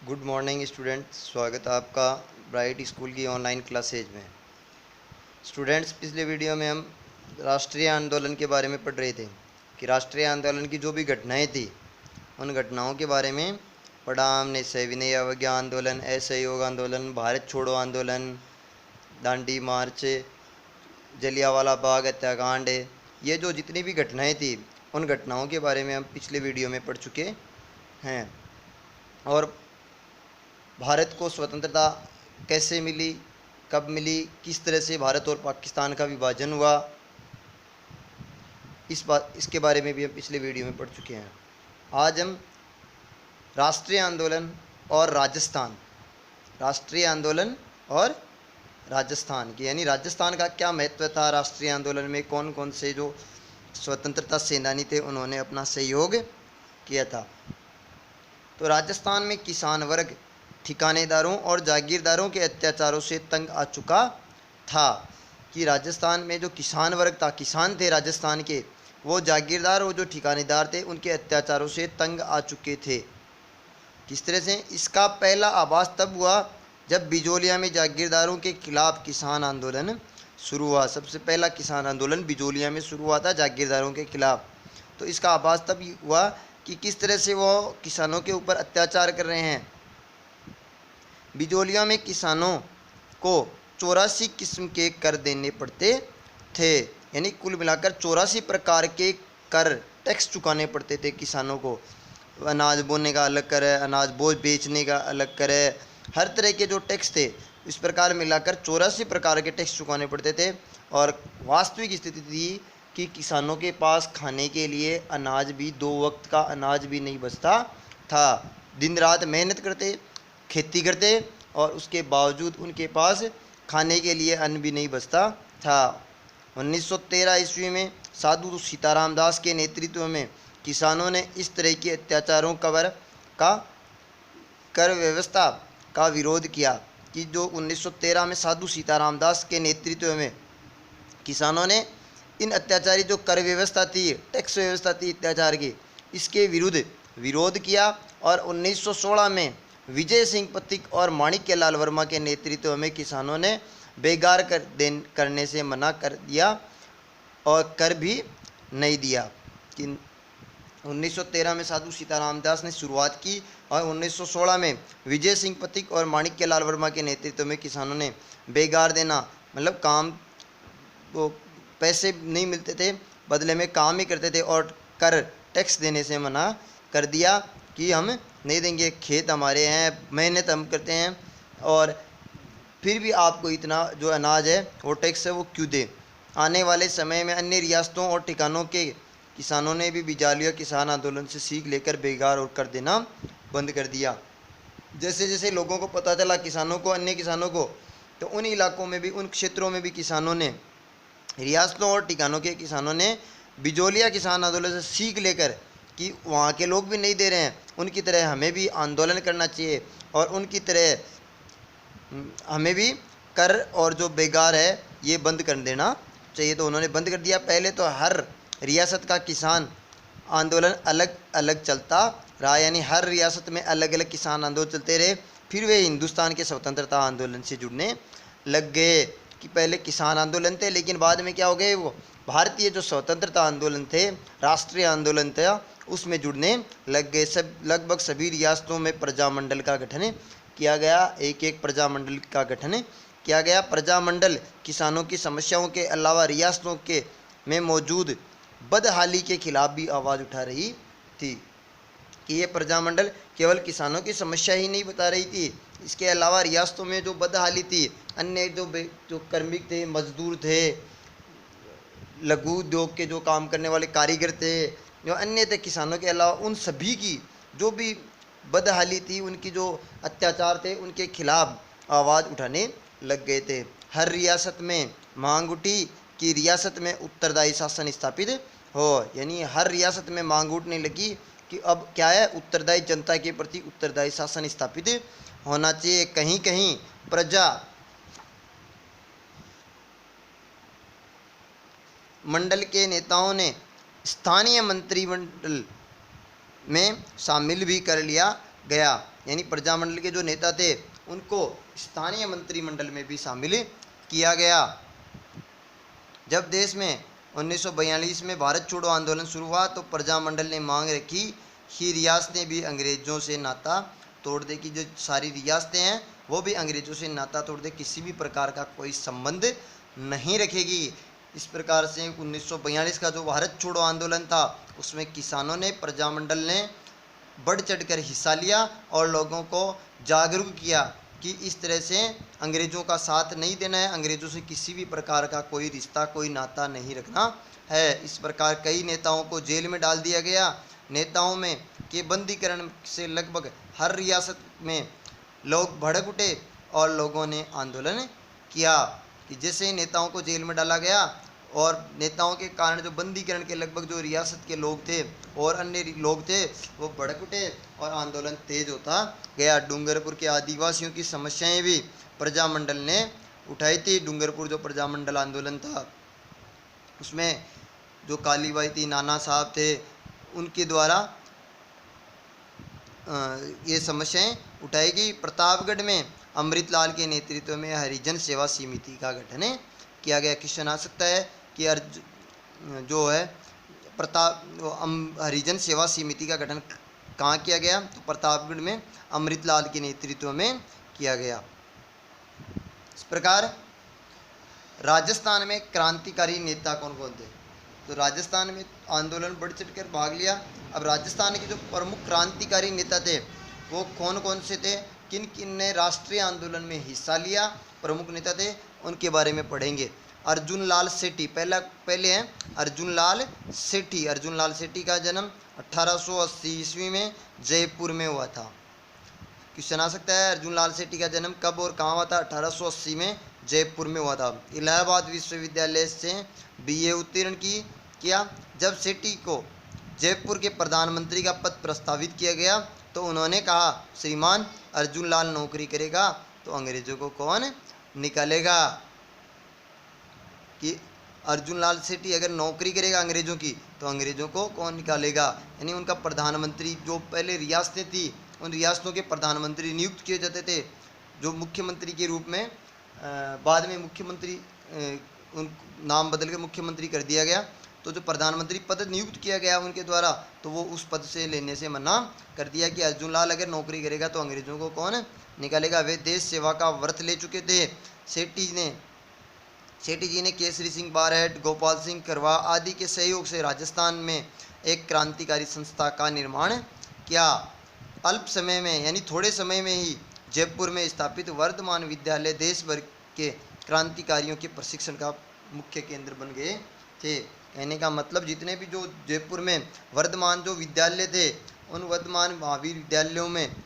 Good morning students, स्वागत है आपका ब्राइट स्कूल की ऑनलाइन क्लासेज में। स्टूडेंट्स, पिछले वीडियो में हम राष्ट्रीय आंदोलन के बारे में पढ़ रहे थे कि राष्ट्रीय आंदोलन की जो भी घटनाएं थी उन घटनाओं के बारे में पढ़ा हमने। सविनय अवज्ञा आंदोलन, असहयोग आंदोलन, भारत छोड़ो आंदोलन, दांडी मार्च, जलियांवाला बाग हत्याकांड, ये जो जितनी भी घटनाएं थी उन घटनाओं के बारे में हम पिछले वीडियो में पढ़ चुके हैं। और भारत को स्वतंत्रता कैसे मिली, कब मिली, किस तरह से भारत और पाकिस्तान का विभाजन हुआ, इसके बारे में भी हम पिछले वीडियो में पढ़ चुके हैं। आज हम राष्ट्रीय आंदोलन और राजस्थान की, यानी राजस्थान का क्या महत्व था राष्ट्रीय आंदोलन में, कौन कौन से जो स्वतंत्रता सेनानी थे उन्होंने अपना सहयोग किया था। तो राजस्थान में किसान वर्ग ठिकानेदारों और जागीरदारों के अत्याचारों से तंग आ चुका था। कि राजस्थान में जो किसान वर्ग था, किसान थे राजस्थान के, वो जागीरदार और जो ठिकानेदार थे उनके अत्याचारों से तंग आ चुके थे। किस तरह से? इसका पहला आभास तब हुआ जब बिजोलिया में जागीरदारों के खिलाफ किसान आंदोलन शुरू हुआ। सबसे पहला किसान आंदोलन बिजोलिया में शुरू हुआ था जागीरदारों के खिलाफ। तो इसका आभास तब हुआ कि किस तरह से वो किसानों के ऊपर अत्याचार कर रहे हैं। बिजोलिया में किसानों को 84 किस्म के कर देने पड़ते थे, यानी कुल मिलाकर 84 प्रकार के कर, टैक्स चुकाने पड़ते थे किसानों को। अनाज बोने का अलग कर है, अनाज बोझ बेचने का अलग कर है, हर तरह के जो टैक्स थे इस प्रकार मिलाकर 84 प्रकार के टैक्स चुकाने पड़ते थे। और वास्तविक स्थिति थी कि किसानों के पास खाने के लिए अनाज भी, 2 वक्त का अनाज भी नहीं बचता था। दिन रात मेहनत करते, खेती करते और उसके बावजूद उनके पास खाने के लिए अन्न भी नहीं बचता था। 1913 ईस्वी में साधु सीताराम दास के नेतृत्व में किसानों ने इस तरह के अत्याचारों कर व्यवस्था का विरोध किया। कि जो 1913 में साधु सीताराम दास के नेतृत्व में किसानों ने इन अत्याचारी जो कर व्यवस्था थी, टैक्स व्यवस्था थी अत्याचार की, इसके विरुद्ध विरोध किया। और 1916 में विजय सिंह पथिक और माणिक्यलाल वर्मा के नेतृत्व में किसानों ने बेगार करने से मना कर दिया और कर भी नहीं दिया। कि 1913 में साधु सीताराम दास ने शुरुआत की और 1916 में विजय सिंह पथिक और माणिक्यलाल वर्मा के नेतृत्व में किसानों ने बेगार देना, मतलब काम को पैसे नहीं मिलते थे, बदले में काम ही करते थे, और कर टैक्स देने से मना कर दिया कि हम नहीं देंगे, खेत हमारे हैं, मेहनत हम करते हैं, और फिर भी आपको इतना जो अनाज है वो टैक्स है वो क्यों दे। आने वाले समय में अन्य रियासतों और ठिकानों के किसानों ने भी बिजालिया किसान आंदोलन से सीख लेकर बेगार और कर देना बंद कर दिया। जैसे जैसे लोगों को पता चला, किसानों को, अन्य किसानों को, तो उन इलाकों में भी, उन क्षेत्रों में भी किसानों ने, रियासतों और ठिकानों के किसानों ने बिजोलिया किसान आंदोलन से सीख लेकर कि वहाँ के लोग भी नहीं दे रहे हैं, उनकी तरह हमें भी आंदोलन करना चाहिए और उनकी तरह हमें भी कर और जो बेगार है ये बंद कर देना चाहिए। तो उन्होंने बंद कर दिया। पहले तो हर रियासत का किसान आंदोलन अलग अलग चलता रहा, यानी हर रियासत में अलग अलग किसान आंदोलन चलते रहे। फिर वे हिंदुस्तान के स्वतंत्रता आंदोलन से जुड़ने लग गए। कि पहले किसान आंदोलन थे, लेकिन बाद में क्या हो गए, वो भारतीय जो स्वतंत्रता आंदोलन थे, राष्ट्रीय आंदोलन था, उसमें जुड़ने लग गए। लगभग सभी रियासतों में प्रजामंडल का गठन किया गया, एक एक प्रजामंडल का गठन किया गया। प्रजामंडल किसानों की समस्याओं के अलावा रियासतों के में मौजूद बदहाली के खिलाफ भी आवाज़ उठा रही थी। कि ये प्रजामंडल केवल किसानों की समस्या ही नहीं बता रही थी, इसके अलावा रियासतों में जो बदहाली थी, अन्य जो कार्मिक थे, मजदूर थे, लघु उद्योग के जो काम करने वाले कारीगर थे, जो अन्य थे किसानों के अलावा, उन सभी की जो भी बदहाली थी, उनकी जो अत्याचार थे, उनके खिलाफ आवाज़ उठाने लग गए थे। हर रियासत में मांग उठी कि रियासत में उत्तरदायी शासन स्थापित हो, यानी हर रियासत में मांग उठने लगी कि अब क्या है, उत्तरदायी, जनता के प्रति उत्तरदायी शासन स्थापित होना चाहिए। कहीं कहीं प्रजा मंडल के नेताओं ने स्थानीय मंत्रिमंडल में शामिल भी कर लिया गया, यानी प्रजामंडल के जो नेता थे उनको स्थानीय मंत्रिमंडल में भी शामिल किया गया। जब देश में 1942 में भारत छोड़ो आंदोलन शुरू हुआ तो प्रजामंडल ने मांग रखी कि रियासतें भी अंग्रेज़ों से नाता तोड़ दे, कि जो सारी रियासतें हैं वो भी अंग्रेज़ों से नाता तोड़ दे, किसी भी प्रकार का कोई संबंध नहीं रखेगी। इस प्रकार से 1942 का जो भारत छोड़ो आंदोलन था उसमें किसानों ने, प्रजामंडल ने बढ़ चढ़कर हिस्सा लिया और लोगों को जागरूक किया कि इस तरह से अंग्रेज़ों का साथ नहीं देना है, अंग्रेज़ों से किसी भी प्रकार का कोई रिश्ता, कोई नाता नहीं रखना है। इस प्रकार कई नेताओं को जेल में डाल दिया गया। नेताओं में के बंदीकरण से लगभग हर रियासत में लोग भड़क उठे और लोगों ने आंदोलन किया। कि जैसे नेताओं को जेल में डाला गया और नेताओं के कारण जो बंदीकरण के लगभग जो रियासत के लोग थे और अन्य लोग थे वो भड़क उठे और आंदोलन तेज होता गया। डूंगरपुर के आदिवासियों की समस्याएं भी प्रजामंडल ने उठाई थी। डूंगरपुर जो प्रजामंडल आंदोलन था उसमें जो कालीबाई थी, नाना साहब थे, उनके द्वारा ये समस्याएं उठाई गई। प्रतापगढ़ में अमृतलाल के नेतृत्व में हरिजन सेवा समिति का गठन किया गया। क्वेश्चन आ सकता है कि जो है हरिजन सेवा समिति का गठन कहाँ किया गया, तो प्रतापगढ़ में अमृतलाल के नेतृत्व में किया गया। इस प्रकार राजस्थान में क्रांतिकारी नेता कौन कौन थे, तो राजस्थान में आंदोलन बढ़ चढ़कर भाग लिया। अब राजस्थान के जो प्रमुख क्रांतिकारी नेता थे वो कौन कौन से थे, किन किन ने राष्ट्रीय आंदोलन में हिस्सा लिया, प्रमुख नेता थे, उनके बारे में पढ़ेंगे। अर्जुन लाल सेठी पहले हैं अर्जुन लाल सेठी। अर्जुन लाल सेठी का जन्म 1880 ईस्वी में जयपुर में हुआ था। क्वेश्चन आ सकता है अर्जुन लाल सेठी का जन्म कब और कहाँ हुआ था, 1880 में जयपुर में हुआ था। इलाहाबाद विश्वविद्यालय से बीए उत्तीर्ण किया। जब सेठी को जयपुर के प्रधानमंत्री का पद प्रस्तावित किया गया तो उन्होंने कहा, श्रीमान अर्जुन लाल नौकरी करेगा तो अंग्रेजों को कौन निकालेगा। कि अर्जुन लाल सेठी अगर नौकरी करेगा अंग्रेज़ों की तो अंग्रेज़ों को कौन निकालेगा। यानी उनका प्रधानमंत्री, जो पहले रियासतें थी उन रियासतों के प्रधानमंत्री नियुक्त किए जाते थे, जो मुख्यमंत्री के रूप में बाद में मुख्यमंत्री उन नाम बदल के मुख्यमंत्री कर दिया गया। तो जो प्रधानमंत्री पद नियुक्त किया गया उनके द्वारा, तो वो उस पद से लेने से मना कर दिया कि अर्जुन लाल अगर नौकरी करेगा तो अंग्रेज़ों को कौन निकालेगा। वे देश सेवा का व्रत ले चुके थे। सेठी जी ने केसरी सिंह बारहट, गोपाल सिंह करवा आदि के सहयोग से राजस्थान में एक क्रांतिकारी संस्था का निर्माण किया। अल्प समय में यानी थोड़े समय में ही जयपुर में स्थापित वर्धमान विद्यालय देश भर के क्रांतिकारियों के प्रशिक्षण का मुख्य केंद्र बन गए थे। कहने का मतलब जितने भी जो जयपुर में वर्धमान जो विद्यालय थे उन वर्धमान महावीर विद्यालयों में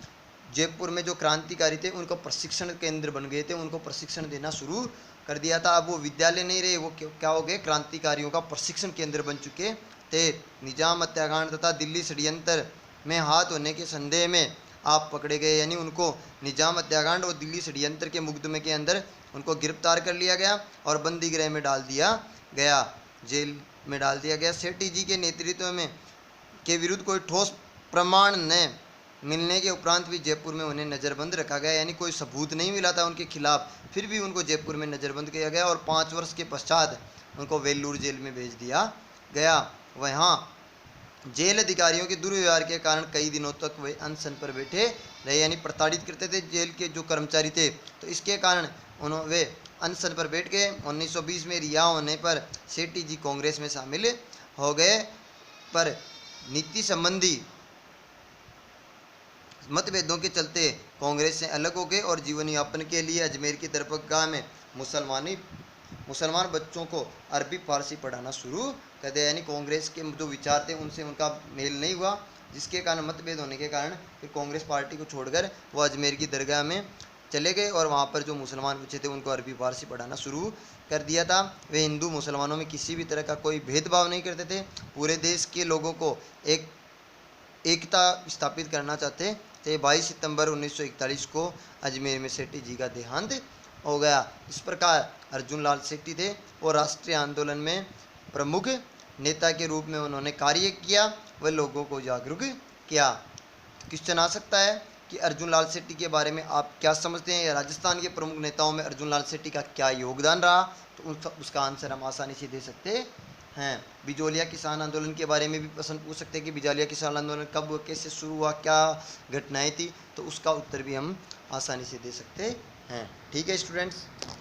जयपुर में जो क्रांतिकारी थे उनको प्रशिक्षण केंद्र बन गए थे, उनको प्रशिक्षण देना शुरू कर दिया था। अब वो विद्यालय नहीं रहे, वो क्या हो गए, क्रांतिकारियों का प्रशिक्षण केंद्र बन चुके थे। निजाम हत्याकांड तथा दिल्ली षड्यंत्र में हाथ होने के संदेह में आप पकड़े गए, यानी उनको निजाम हत्याकांड और दिल्ली षड्यंत्र के मुकदमे के अंदर उनको गिरफ्तार कर लिया गया और बंदी गृह में डाल दिया गया, जेल में डाल दिया गया। सेठी जी के नेतृत्व में के विरुद्ध कोई ठोस प्रमाण न मिलने के उपरांत भी जयपुर में उन्हें नज़रबंद रखा गया, यानी कोई सबूत नहीं मिला था उनके खिलाफ, फिर भी उनको जयपुर में नज़रबंद किया गया और 5 वर्ष के पश्चात उनको वेल्लूर जेल में भेज दिया गया। वहाँ जेल अधिकारियों के दुर्व्यवहार के कारण कई दिनों तक वे अनशन पर बैठे रहे, यानी प्रताड़ित करते थे जेल के जो कर्मचारी थे, तो इसके कारण वे अनशन पर बैठ गए। 1920 में रिहा होने पर सेठी जी कांग्रेस में शामिल हो गए, पर नीति संबंधी मतभेदों के चलते कांग्रेस से अलग हो गए और जीवन यापन के लिए अजमेर की दरगाह में मुसलमान बच्चों को अरबी फारसी पढ़ाना शुरू कर दिया। यानी कांग्रेस के जो विचार थे उनसे उनका मेल नहीं हुआ, जिसके कारण मतभेद होने के कारण फिर कांग्रेस पार्टी को छोड़कर वो अजमेर की दरगाह में चले गए और वहाँ पर जो मुसलमान बच्चे थे उनको अरबी फारसी पढ़ाना शुरू कर दिया था। वे हिंदू मुसलमानों में किसी भी तरह का कोई भेदभाव नहीं करते थे, पूरे देश के लोगों को एकता स्थापित करना चाहते थे। 22 सितंबर 1941 को अजमेर में सेठी जी का देहांत हो गया। इस प्रकार अर्जुन लाल सेठी थे और राष्ट्रीय आंदोलन में प्रमुख नेता के रूप में उन्होंने कार्य किया, वह लोगों को जागरूक किया। क्वेश्चन आ सकता है कि अर्जुन लाल शेट्टी के बारे में आप क्या समझते हैं, या राजस्थान के प्रमुख नेताओं में अर्जुन लाल शेट्टी का क्या योगदान रहा, तो उसका आंसर हम आसानी से दे सकते हैं। बिजोलिया किसान आंदोलन के बारे में भी प्रश्न पूछ सकते हैं कि बिजोलिया किसान आंदोलन कब कैसे शुरू हुआ, क्या घटनाएं थी, तो उसका उत्तर भी हम आसानी से दे सकते हैं। ठीक है स्टूडेंट्स।